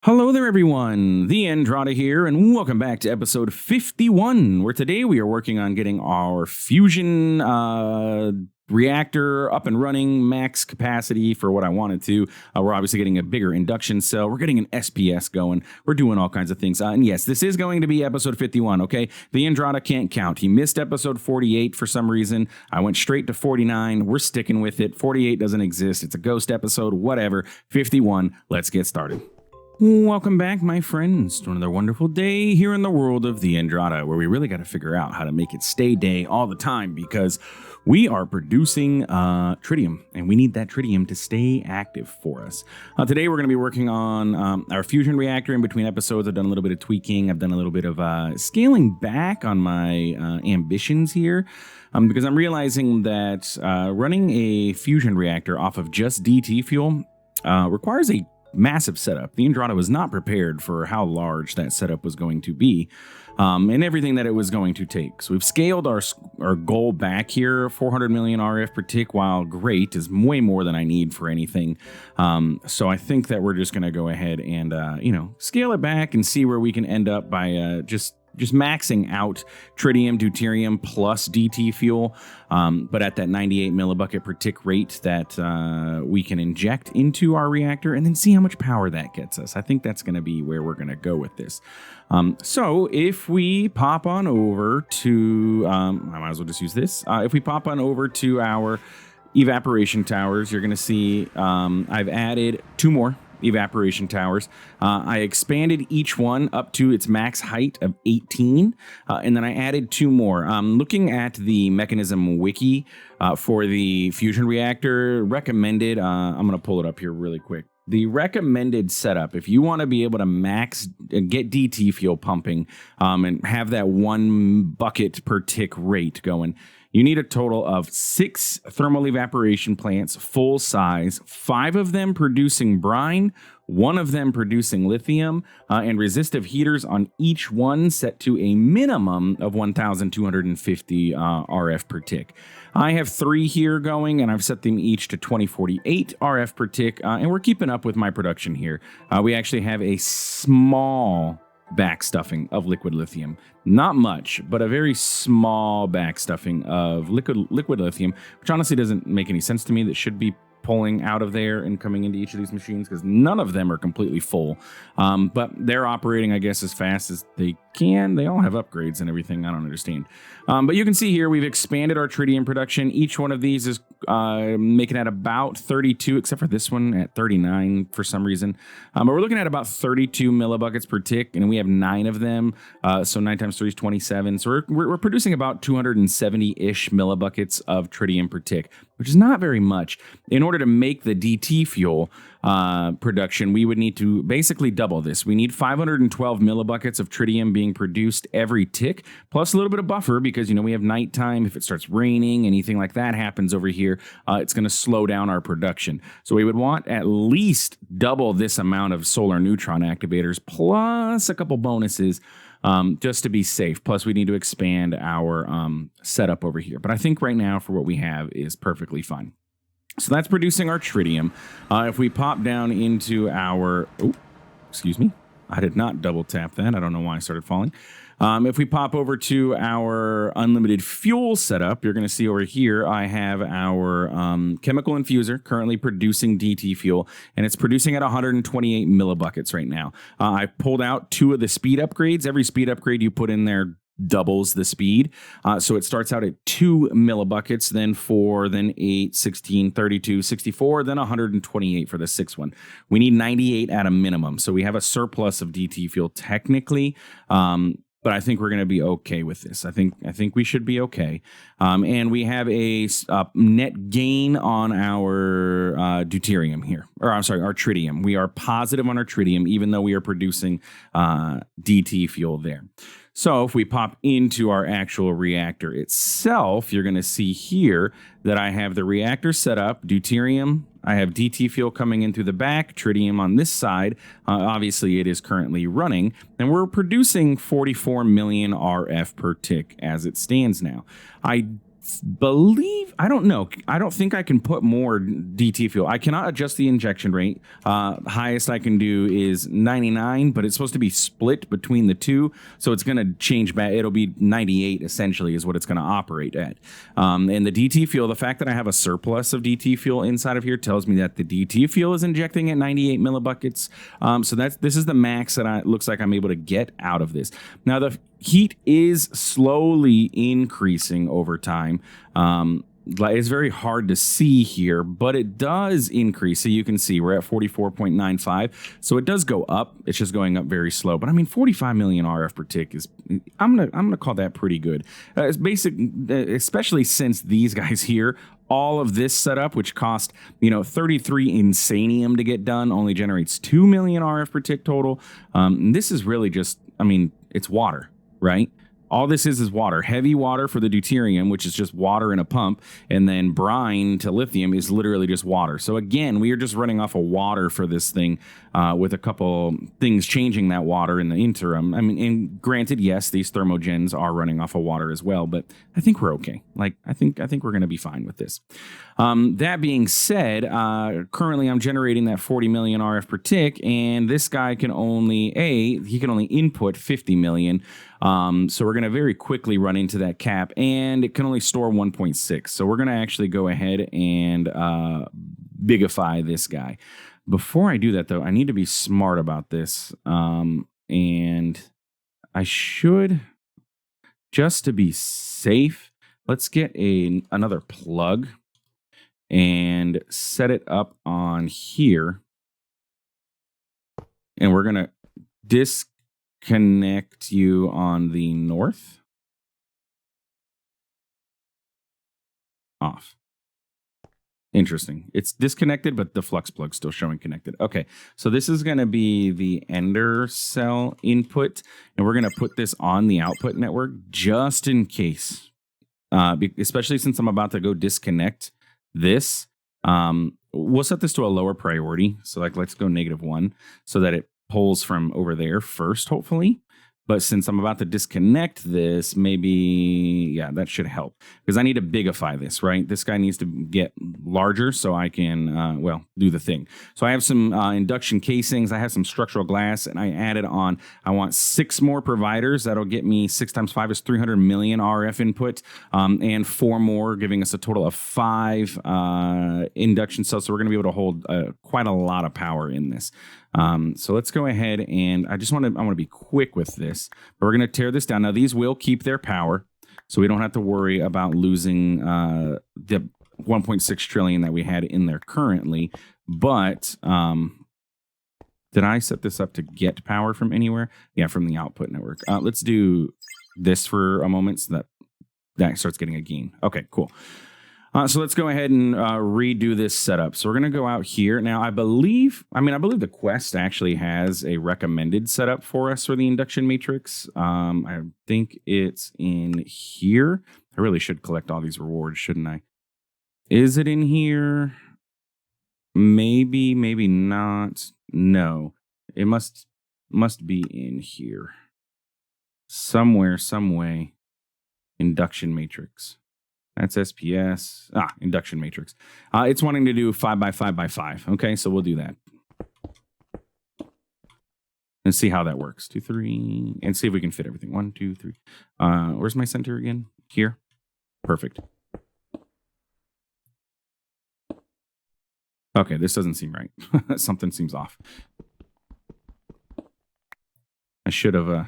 Hello there, everyone. TheAndrata here, and welcome back to episode 51, where today we are working on getting our fusion reactor up and running, max capacity for what I wanted to. We're obviously getting a bigger induction cell. We're getting an SPS going. We're doing all kinds of things. And yes, this is going to be episode 51, okay? TheAndrata can't count. He missed episode 48 for some reason. I went straight to 49. We're sticking with it. 48 doesn't exist. It's a ghost episode, whatever. 51, let's get started. Welcome back, my friends, to another wonderful day here in the world of TheAndrata, where we really got to figure out how to make it stay day all the time, because we are producing tritium, and we need that tritium to stay active for us. Today, we're going to be working on our fusion reactor. In between episodes, I've done a little bit of tweaking. I've done a little bit of scaling back on my ambitions here, because I'm realizing that running a fusion reactor off of just DT fuel requires a massive setup. TheAndrata was not prepared for how large that setup was going to be, and everything that it was going to take. So we've scaled our goal back here. 400 million RF per tick, while great, is way more than I need for anything. So I think that we're just going to go ahead and scale it back and see where we can end up by just maxing out tritium, deuterium plus DT fuel, but at that 98 millibucket per tick rate that we can inject into our reactor, and then see how much power that gets us. I think that's going to be where we're going to go with this. So if we pop on over to, I might as well just use this. If we pop on over to our evaporation towers, you're going to see I've added 2 more evaporation towers. I expanded each one up to its max height of 18, and then I added 2 more. Looking at the mechanism wiki for the fusion reactor, recommended, I'm going to pull it up here really quick. The recommended setup, if you want to be able to max, get DT fuel pumping, and have that 1 bucket per tick rate going, you need a total of 6 thermal evaporation plants, full size, 5 of them producing brine, 1 of them producing lithium, and resistive heaters on each one set to a minimum of 1,250 RF per tick. I have 3 here going, and I've set them each to 2048 RF per tick, and we're keeping up with my production here. We actually have a small backstuffing of liquid lithium. Not much, but a very small backstuffing of liquid lithium, which honestly doesn't make any sense to me. That should be pulling out of there and coming into each of these machines, because none of them are completely full. But they're operating, I guess, as fast as they can. They all have upgrades and everything. I don't understand. But you can see here we've expanded our tritium production. Each one of these is making at about 32, except for this one at 39 for some reason. But we're looking at about 32 millibuckets per tick, and we have 9 of them. So 9 times 3 is 27. So we're producing about 270-ish millibuckets of tritium per tick, which is not very much. In order to make the DT fuel production, we would need to basically double this. We need 512 millibuckets of tritium being produced every tick, plus a little bit of buffer, because we have nighttime. If it starts raining, anything like that happens over here, it's going to slow down our production. So we would want at least double this amount of solar neutron activators, plus a couple bonuses, just to be safe. Plus, we need to expand our setup over here. But I think right now, for what we have, is perfectly fine. So that's producing our tritium. If we pop down into our... Oh, excuse me. I did not double tap that. I don't know why I started falling. If we pop over to our unlimited fuel setup, you're going to see over here I have our chemical infuser currently producing DT fuel, and it's producing at 128 millibuckets right now. I pulled out 2 of the speed upgrades. Every speed upgrade you put in there doubles the speed. So it starts out at 2 millibuckets, then 4, then 8, 16, 32, 64, then 128 for the 6th one. We need 98 at a minimum. So we have a surplus of DT fuel technically, but I think we're going to be okay with this. I think we should be okay. And we have a net gain on our deuterium here. Or I'm sorry, our tritium. We are positive on our tritium, even though we are producing DT fuel there. So if we pop into our actual reactor itself, you're going to see here that I have the reactor set up, deuterium. I have DT fuel coming in through the back, tritium on this side. Obviously, it is currently running, and we're producing 44 million RF per tick as it stands now. I I don't know. I don't think I can put more DT fuel. I cannot adjust the injection rate. Highest I can do is 99, but it's supposed to be split between the two, so it's going to change back. It'll be 98 essentially is what it's going to operate at. And the DT fuel, the fact that I have a surplus of DT fuel inside of here tells me that the DT fuel is injecting at 98 millibuckets. So this is the max that looks like I'm able to get out of this. Now the heat is slowly increasing over time. It's very hard to see here, but it does increase. So you can see we're at 44.95. So it does go up. It's just going up very slow. But I mean, 45 million RF per tick is, I'm gonna call that pretty good. It's basic, especially since these guys here, all of this setup, which cost 33 insanium to get done, only generates 2 million RF per tick total. This is really just, I mean, it's water. Right? All this is water. Heavy water for the deuterium, which is just water in a pump, and then brine to lithium is literally just water. So again, we are just running off of water for this thing, with a couple things changing that water in the interim. I mean, and granted, yes, these thermogens are running off of water as well, but I think we're okay. Like, I think we're going to be fine with this. That being said, currently I'm generating that 40 million RF per tick, and this guy can only input 50 million. So we're going to very quickly run into that cap, and it can only store 1.6. So we're going to actually go ahead and bigify this guy. Before I do that, though, I need to be smart about this. And I should, just to be safe, let's get another plug and set it up on here. And we're going to disconnect you on the north. Off. Interesting. It's disconnected, but the flux plug's still showing connected. Okay, so this is going to be the ender cell input, and we're going to put this on the output network just in case, especially since I'm about to go disconnect this. We'll set this to a lower priority. So like, let's go -1 so that it pulls from over there first, hopefully. But since I'm about to disconnect this, maybe, yeah, that should help. Because I need to bigify this, right? This guy needs to get larger so I can, do the thing. So I have some induction casings. I have some structural glass, and I added on, I want 6 more providers. That'll get me 6 times 5 is 300 million RF input, and 4 more, giving us a total of 5 induction cells. So we're going to be able to hold quite a lot of power in this. So let's go ahead, and I want to be quick with this, but we're going to tear this down. Now these will keep their power, so we don't have to worry about losing the 1.6 trillion that we had in there currently. But did I set this up to get power from anywhere? Yeah, from the output network. Let's do this for a moment so that starts getting a gain. Okay, cool. So let's go ahead and redo this setup. So we're going to go out here. Now, I believe the Quest actually has a recommended setup for us for the induction matrix. I think it's in here. I really should collect all these rewards, shouldn't I? Is it in here? Maybe, maybe not. No, it must be in here. Somewhere, some way. Induction matrix. That's SPS. Induction matrix. It's wanting to do 5 by 5 by 5. Okay, so we'll do that. And see how that works. 2, 3, and see if we can fit everything. 1, 2, 3. Where's my center again? Here. Perfect. Okay, this doesn't seem right. Something seems off. I should have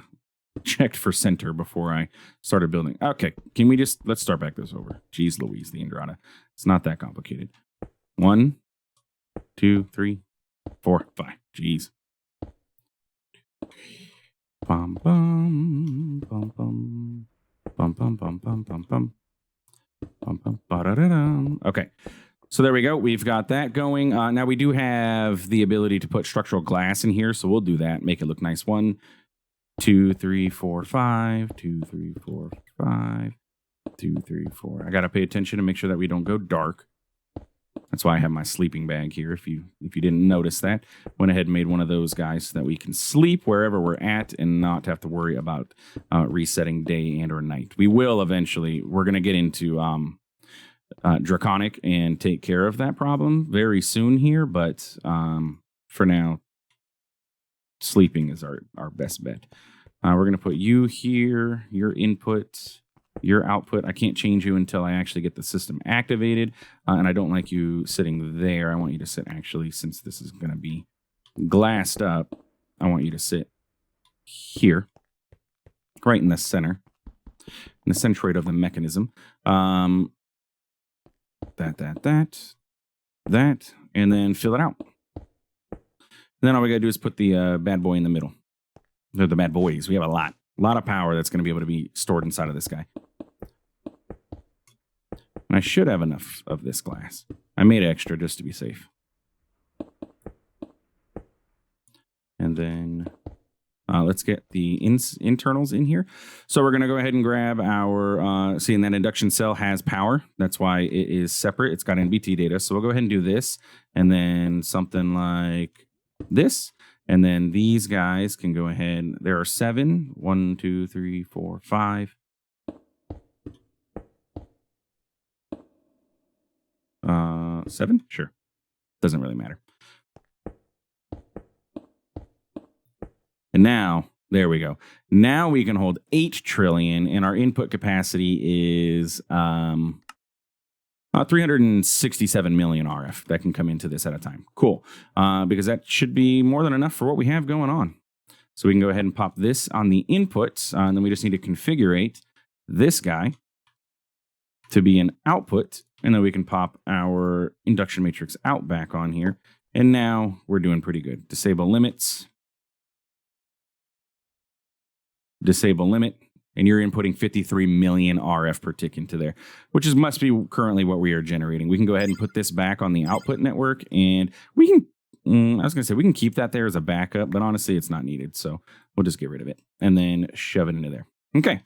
checked for center before I started building. Okay, can we let's start back this over. Jeez Louise, TheAndrata. It's not that complicated. 1, 2, 3, 4, 5. Jeez. Bum bum bum bum bum bum bum bum bum bum bum bum ba-da-da-dum. Okay. So there we go. We've got that going. Now we do have the ability to put structural glass in here, so we'll do that. Make it look nice. 1, 2, 3, 4, 5. 2, 3, 4, 5. 2, 3, 4. I got to pay attention to make sure that we don't go dark. That's why I have my sleeping bag here. If you didn't notice that, went ahead and made one of those guys so that we can sleep wherever we're at and not have to worry about resetting day and or night. We will eventually. We're gonna get into Draconic and take care of that problem very soon here, but for now, sleeping is our best bet. We're gonna put you here, your input, your output. I can't change you until I actually get the system activated. And I don't like you sitting there. I want you to sit actually, since this is going to be glassed up, I want you to sit here, right in the center, in the centroid of the mechanism. That, and then fill it out. And then all we got to do is put the bad boy in the middle. They're the bad boys. We have a lot of power that's going to be able to be stored inside of this guy. And I should have enough of this glass. I made extra just to be safe. And then let's get the internals in here. So we're going to go ahead and grab our, seeing that induction cell has power. That's why it is separate. It's got NBT data. So we'll go ahead and do this. And then something like this. And then these guys can go ahead. There are 7. 1, 2, 3, 4, 5. 7? Sure. Doesn't really matter. And now, there we go. Now we can hold 8 trillion, and our input capacity is 367 million RF that can come into this at a time. Cool. Because that should be more than enough for what we have going on. So we can go ahead and pop this on the inputs, and then we just need to configure this guy to be an output, and then we can pop our induction matrix out back on here. And now we're doing pretty good. Disable limits. Disable limit. And you're inputting 53 million RF per tick into there, which must be currently what we are generating. We can go ahead and put this back on the output network, and we can, I was going to say, we can keep that there as a backup, but honestly, it's not needed. So we'll just get rid of it and then shove it into there. Okay.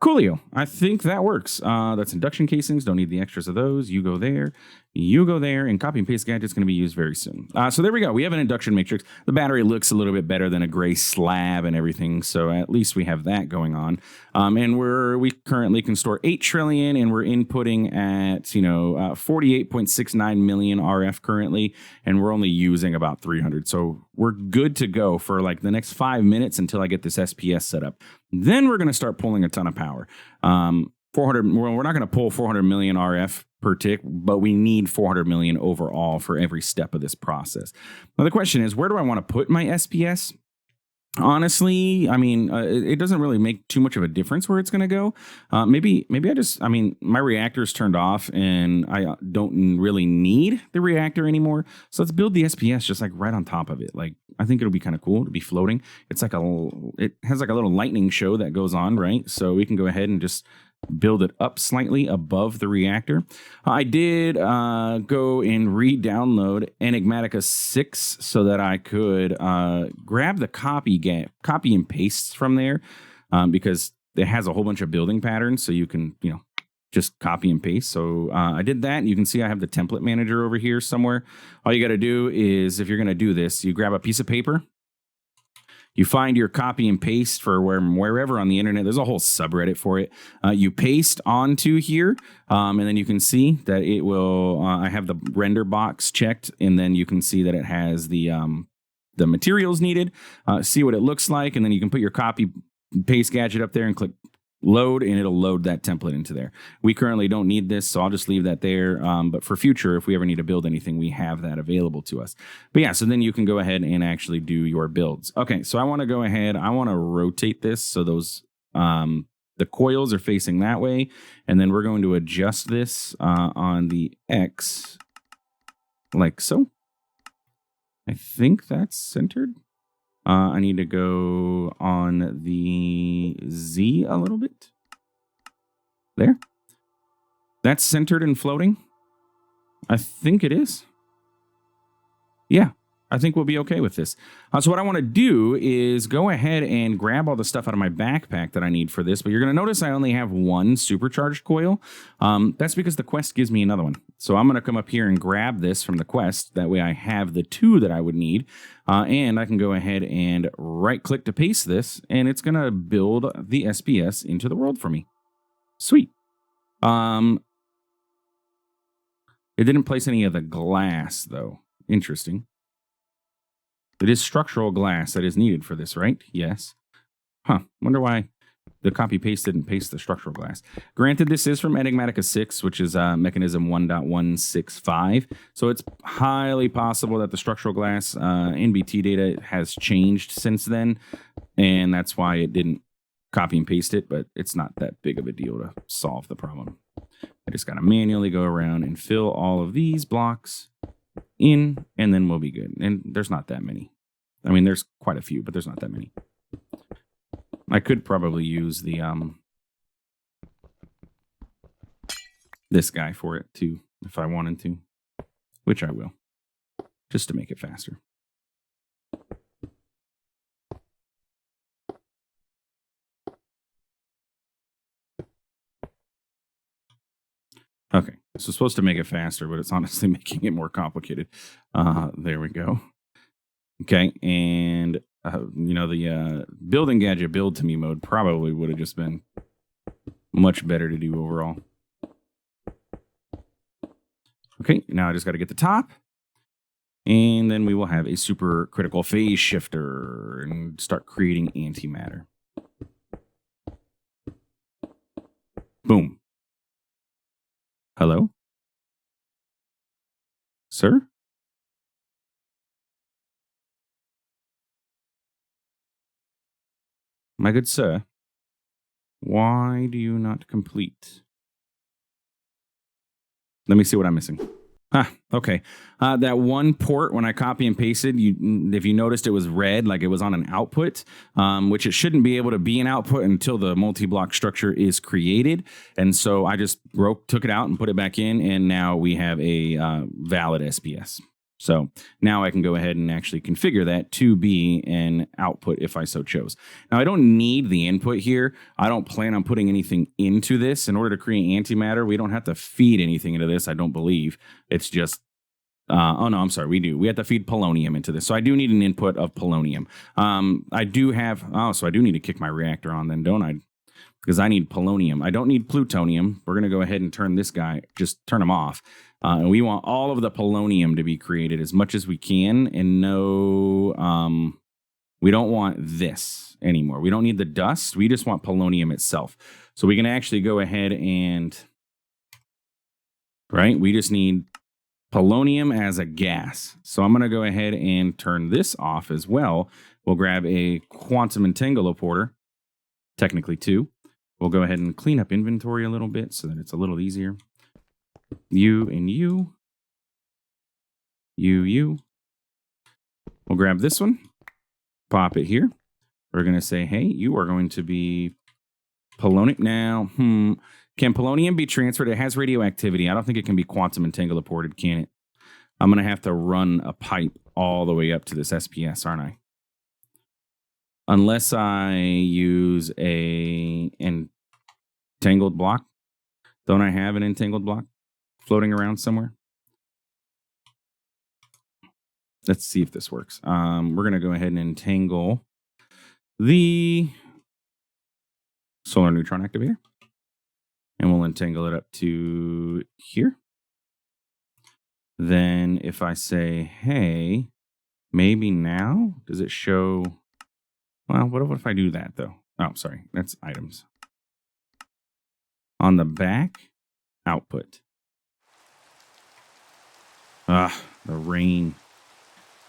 Coolio. I think that works. That's induction casings. Don't need the extras of those. You go there. You go there. And copy and paste gadget's going to be used very soon. So there we go. We have an induction matrix. The battery looks a little bit better than a gray slab and everything. So at least we have that going on. And we currently can store 8 trillion, and we're inputting at 48.69 million RF currently, and we're only using about 300. So we're good to go for like the next 5 minutes until I get this SPS set up. Then we're going to start pulling a ton of power. 400. Well, we're not going to pull 400 million RF per tick, but we need 400 million overall for every step of this process. Now the question is, where do I want to put my SPS? Honestly, I mean, it doesn't really make too much of a difference where it's going to go. Maybe my reactor's turned off and I don't really need the reactor anymore. So let's build the SPS just like right on top of it. Like, I think it'll be kind of cool to be floating. It has like a little lightning show that goes on, right? So we can go ahead and just build it up slightly above the reactor. I did go and re-download Enigmatica 6 so that I could grab the copy and pastes from there because it has a whole bunch of building patterns, so you can just copy and paste. So I did that. You can see I have the template manager over here somewhere. All you got to do is, if you're going to do this, you grab a piece of paper. You find your copy and paste for wherever on the internet. There's a whole subreddit for it. You paste onto here, and then you can see that it will. I have the render box checked, and then you can see that it has the materials needed. See what it looks like, and then you can put your copy paste gadget up there and click load, and it'll load that template into there. We currently don't need this, so I'll just leave that there. But for future, if we ever need to build anything, we have that available to us. But yeah, so then you can go ahead and actually do your builds. Okay, so I want to go ahead. I want to rotate this so those the coils are facing that way, and then we're going to adjust this on the X like so. I think that's centered. I need to go on the Z a little bit. There. That's centered and floating. I think it is. Yeah. I think we'll be okay with this. So what I want to do is go ahead and grab all the stuff out of my backpack that I need for this. But you're going to notice I only have one supercharged coil. That's because the quest gives me another one. So I'm going to come up here and grab this from the quest. That way I have the two that I would need. And I can go ahead and right click to paste this. And it's going to build the SPS into the world for me. Sweet. It didn't place any of the glass, though. Interesting. It is structural glass that is needed for this, right? Yes. Huh. Wonder why the copy-paste didn't paste the structural glass. Granted, this is from Enigmatica 6, which is mechanism 1.165. So it's highly possible that the structural glass NBT data has changed since then. And that's why it didn't copy and paste it. But it's not that big of a deal to solve the problem. I just got to manually go around and fill all of these blocks in, and then we'll be good. And there's not that many. I mean, there's quite a few, but there's not that many. I could probably use the this guy for it too, if I wanted to, which I will, just to make it faster. Okay, so it's supposed to make it faster, but it's honestly making it more complicated. There we go. Okay, and you know, the building gadget build to me mode probably would have just been much better to do overall. Okay, now I just got to get the top, and then we will have a super critical phase shifter and start creating antimatter. Boom. Hello? Sir? My good sir, why do you not complete? Let me see what I'm missing. Okay. That one port, when I copy and pasted, if you noticed, it was red, like it was on an output, which it shouldn't be able to be an output until the multi-block structure is created. And so I just took it out and put it back in, and now we have a valid SPS. So now I can go ahead and actually configure that to be an output if I so chose. Now I don't need the input here. I don't plan on putting anything into this. In order to create antimatter, we don't have to feed anything into this, I don't believe. It's just, oh no, I'm sorry, we do. We have to feed polonium into this. So I do need an input of polonium. I do have, so I do need to kick my reactor on then, don't I? Because I need polonium. I don't need plutonium. We're going to go ahead and turn this guy, just turn him off. And we want all of the polonium to be created as much as we can. And no, we don't want this anymore. We don't need the dust. We just want polonium itself. So we can actually go ahead and, right, we just need polonium as a gas. So I'm going to go ahead and turn this off as well. We'll grab a quantum entangloporter, technically two. We'll go ahead and clean up inventory a little bit so that it's a little easier. You and you. You. We'll grab this one. Pop it here. We're going to say, hey, you are going to be polonium. Now, can polonium be transferred? It has radioactivity. I don't think it can be quantum entangloported, can it? I'm going to have to run a pipe all the way up to this SPS, aren't I? Unless I use a entangled block. Don't I have an entangled block floating around somewhere? Let's see if this works. We're going to go ahead and entangle the solar neutron activator. And we'll entangle it up to here. Then if I say, hey, maybe now, does it show... Well, what if I do that, though? Oh, sorry. That's items. On the back, output. The rain.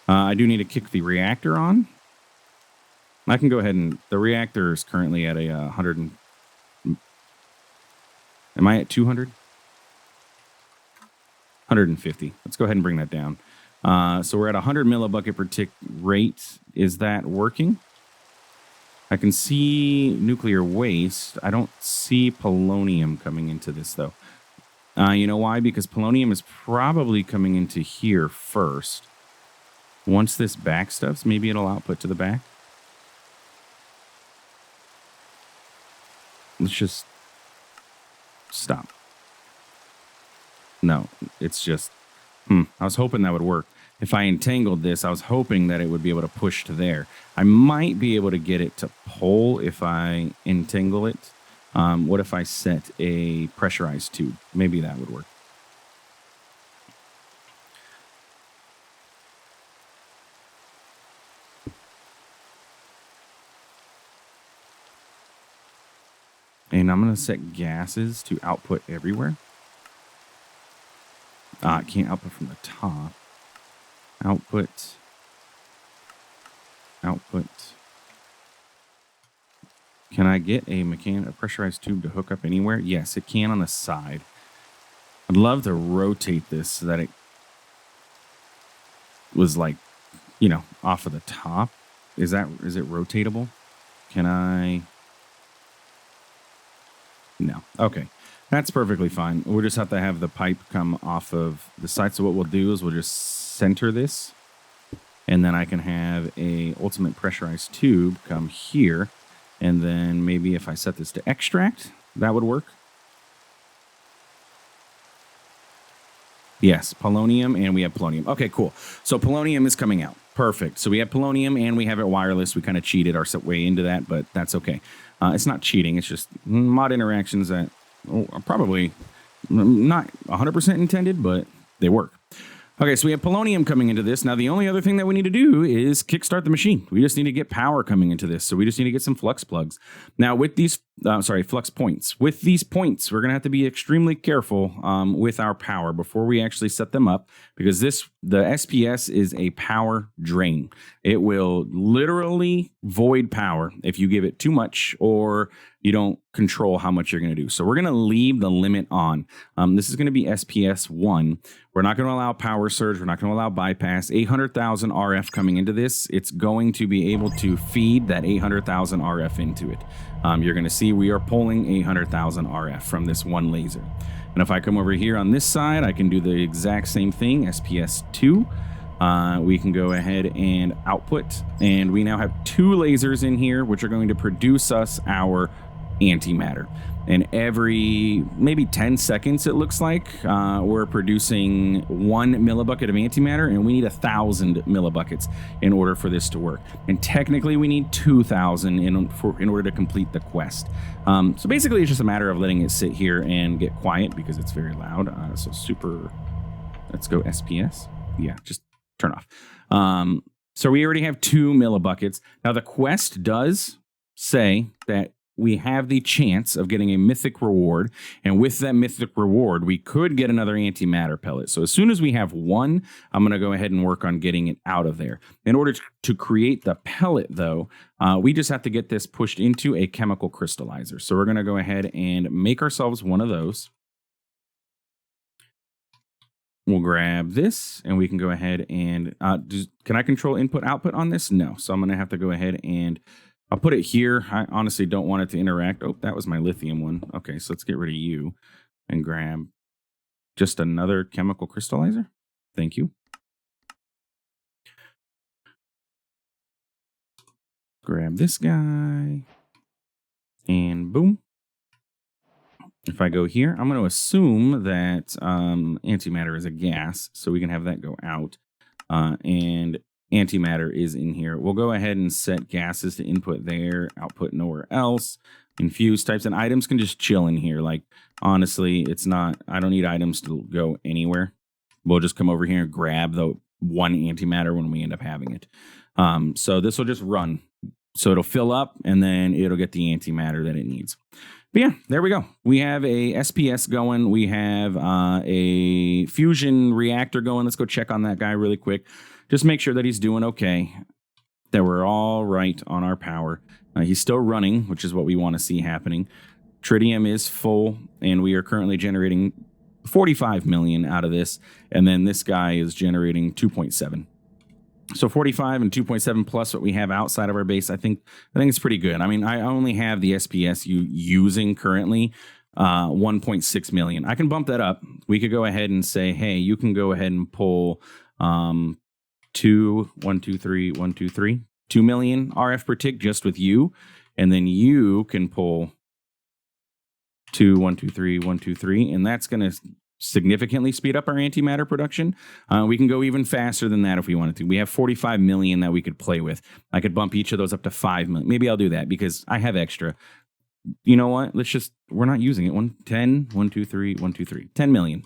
I do need to kick the reactor on. I can go ahead and... The reactor is currently at a 100... Am I at 200? 150. Let's go ahead and bring that down. So we're at 100 millibucket per tick rate. Is that working? I can see nuclear waste. I don't see polonium coming into this, though. You know why? Because polonium is probably coming into here first. Once this back stuffs, maybe it'll output to the back. Let's just stop. No, it's just, I was hoping that would work. If I entangled this, I was hoping that it would be able to push to there. I might be able to get it to pull if I entangle it. What if I set a pressurized tube? Maybe that would work. And I'm going to set gases to output everywhere. It can't output from the top. Output. Can I get a pressurized tube to hook up anywhere? Yes, it can on the side. I'd love to rotate this so that it was like, you know, off of the top. Is it rotatable? Can I? No. Okay. That's perfectly fine. We'll just have to have the pipe come off of the side. So what we'll do is we'll just center this, and then I can have a ultimate pressurized tube come here. And then maybe if I set this to extract, that would work. Yes, polonium, and we have polonium. Okay, cool. So polonium is coming out. Perfect. So we have polonium, and we have it wireless. We kind of cheated our way into that, but that's okay. It's not cheating. It's just mod interactions that are probably not 100% intended, but they work. Okay, so we have polonium coming into this. Now, the only other thing that we need to do is kickstart the machine. We just need to get power coming into this. So we just need to get some flux plugs. Now, with these, flux points. With these points, we're going to have to be extremely careful with our power before we actually set them up, because the SPS is a power drain. It will literally void power if you give it too much or you don't control how much you're going to do. So we're going to leave the limit on. This is going to be SPS 1. We're not going to allow power surge. We're not going to allow bypass. 800,000 RF coming into this. It's going to be able to feed that 800,000 RF into it. You're going to see we are pulling 800,000 RF from this one laser. And if I come over here on this side, I can do the exact same thing, SPS 2. We can go ahead and output. And we now have 2 lasers in here, which are going to produce us our antimatter. And every maybe 10 seconds, it looks like, we're producing 1 millibucket of antimatter, and we need 1,000 millibuckets in order for this to work. And technically, we need 2,000 in order to complete the quest. So basically, it's just a matter of letting it sit here and get quiet because it's very loud. Let's go SPS. Yeah, just turn off. So we already have 2 millibuckets. Now, the quest does say that we have the chance of getting a mythic reward, and with that mythic reward, we could get another antimatter pellet. So as soon as we have 1, I'm going to go ahead and work on getting it out of there. In order to create the pellet, though, we just have to get this pushed into a chemical crystallizer. So we're going to go ahead and make ourselves one of those. We'll grab this, and we can go ahead and... can I control input-output on this? No. So I'm going to have to go ahead and... I'll put it here. I honestly don't want it to interact. Oh, that was my lithium one. Okay, so let's get rid of you and grab just another chemical crystallizer. Thank you. Grab this guy. And boom. If I go here, I'm going to assume that antimatter is a gas, so we can have that go out. And antimatter is in here. We'll go ahead and set gases to input there, output nowhere else. Infuse types, and items can just chill in here. Like, honestly, I don't need items to go anywhere. We'll just come over here and grab the 1 antimatter when we end up having it. So this will just run. So it'll fill up, and then it'll get the antimatter that it needs. But yeah, there we go. We have a SPS going. We have a fusion reactor going. Let's go check on that guy really quick. Just make sure that he's doing okay, that we're all right on our power. He's still running, which is what we want to see happening. Tritium is full, and we are currently generating 45 million out of this. And then this guy is generating 2.7. So 45 and 2.7 plus what we have outside of our base, I think it's pretty good. I mean, I only have the SPS using currently 1.6 million. I can bump that up. We could go ahead and say, hey, you can go ahead and pull 2, 1, 2, 3, 1, 2, 3. 2 million RF per tick just with you. And then you can pull 2, 1, 2, 3, 1, 2, 3. And that's going to significantly speed up our antimatter production. We can go even faster than that if we wanted to. We have 45 million that we could play with. I could bump each of those up to 5 million. Maybe I'll do that because I have extra. You know what? We're not using it. 10, 1, 2, 3, 1, 2, 3. 10 million.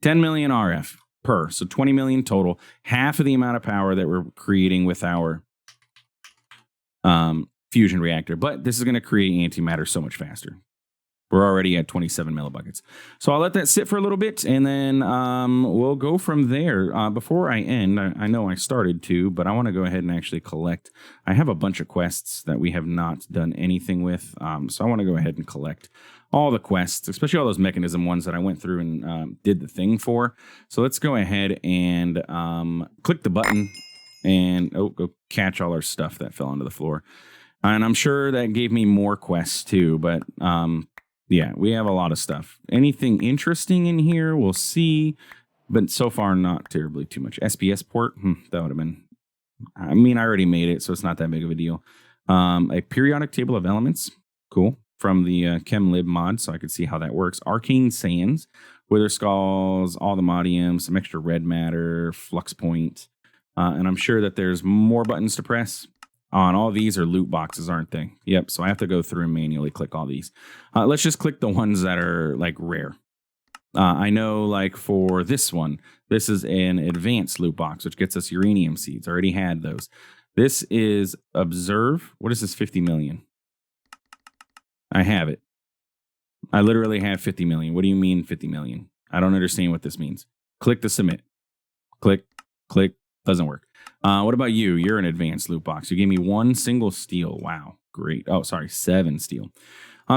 10 million RF per. So 20 million total. Half of the amount of power that we're creating with our fusion reactor. But this is going to create antimatter so much faster. We're already at 27 millibuckets. So I'll let that sit for a little bit, and then we'll go from there. Before I end, I know I started to, but I want to go ahead and actually collect. I have a bunch of quests that we have not done anything with, so I want to go ahead and collect all the quests, especially all those mechanism ones that I went through and did the thing for. So let's go ahead and click the button and go catch all our stuff that fell onto the floor. And I'm sure that gave me more quests too, but yeah, we have a lot of stuff. Anything interesting in here, we'll see. But so far, not terribly too much. SPS port, that would have been... I mean, I already made it, so it's not that big of a deal. A periodic table of elements, cool. From the ChemLib mod, so I could see how that works. Arcane Sands, Wither Skulls, all the Modium, some extra red matter, Flux Point. And I'm sure that there's more buttons to press. On all these are loot boxes, aren't they? Yep, so I have to go through and manually click all these. Let's just click the ones that are like rare. I know like for this one, this is an advanced loot box, which gets us uranium seeds. I already had those. This is Observe. What is this 50 million? I have it. I literally have 50 million. What do you mean 50 million? I don't understand what this means. Click to submit. Click, click, doesn't work. What about you? You're an advanced loot box. You gave me 1 single steel. Wow, great. Oh, sorry, 7 steel.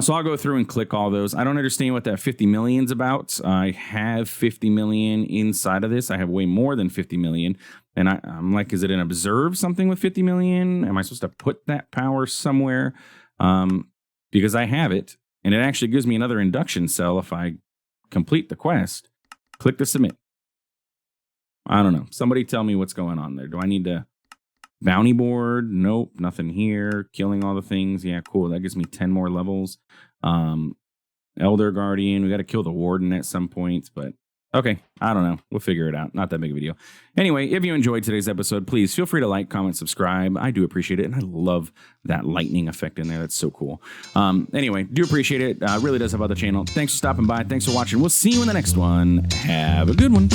So I'll go through and click all those. I don't understand what that 50 million's about. I have 50 million inside of this. I have way more than 50 million. And I'm like, is it an observe something with 50 million? Am I supposed to put that power somewhere? Because I have it. And it actually gives me another induction cell if I complete the quest. Click to submit. I don't know. Somebody tell me what's going on there. Do I need to bounty board? Nope, nothing here. Killing all the things. Yeah, cool. That gives me 10 more levels. Elder Guardian. We got to kill the Warden at some point, but okay. I don't know. We'll figure it out. Not that big of a deal. Anyway, if you enjoyed today's episode, please feel free to like, comment, subscribe. I do appreciate it, and I love that lightning effect in there. That's so cool. Anyway, do appreciate it. Really does help out the channel. Thanks for stopping by. Thanks for watching. We'll see you in the next one. Have a good one.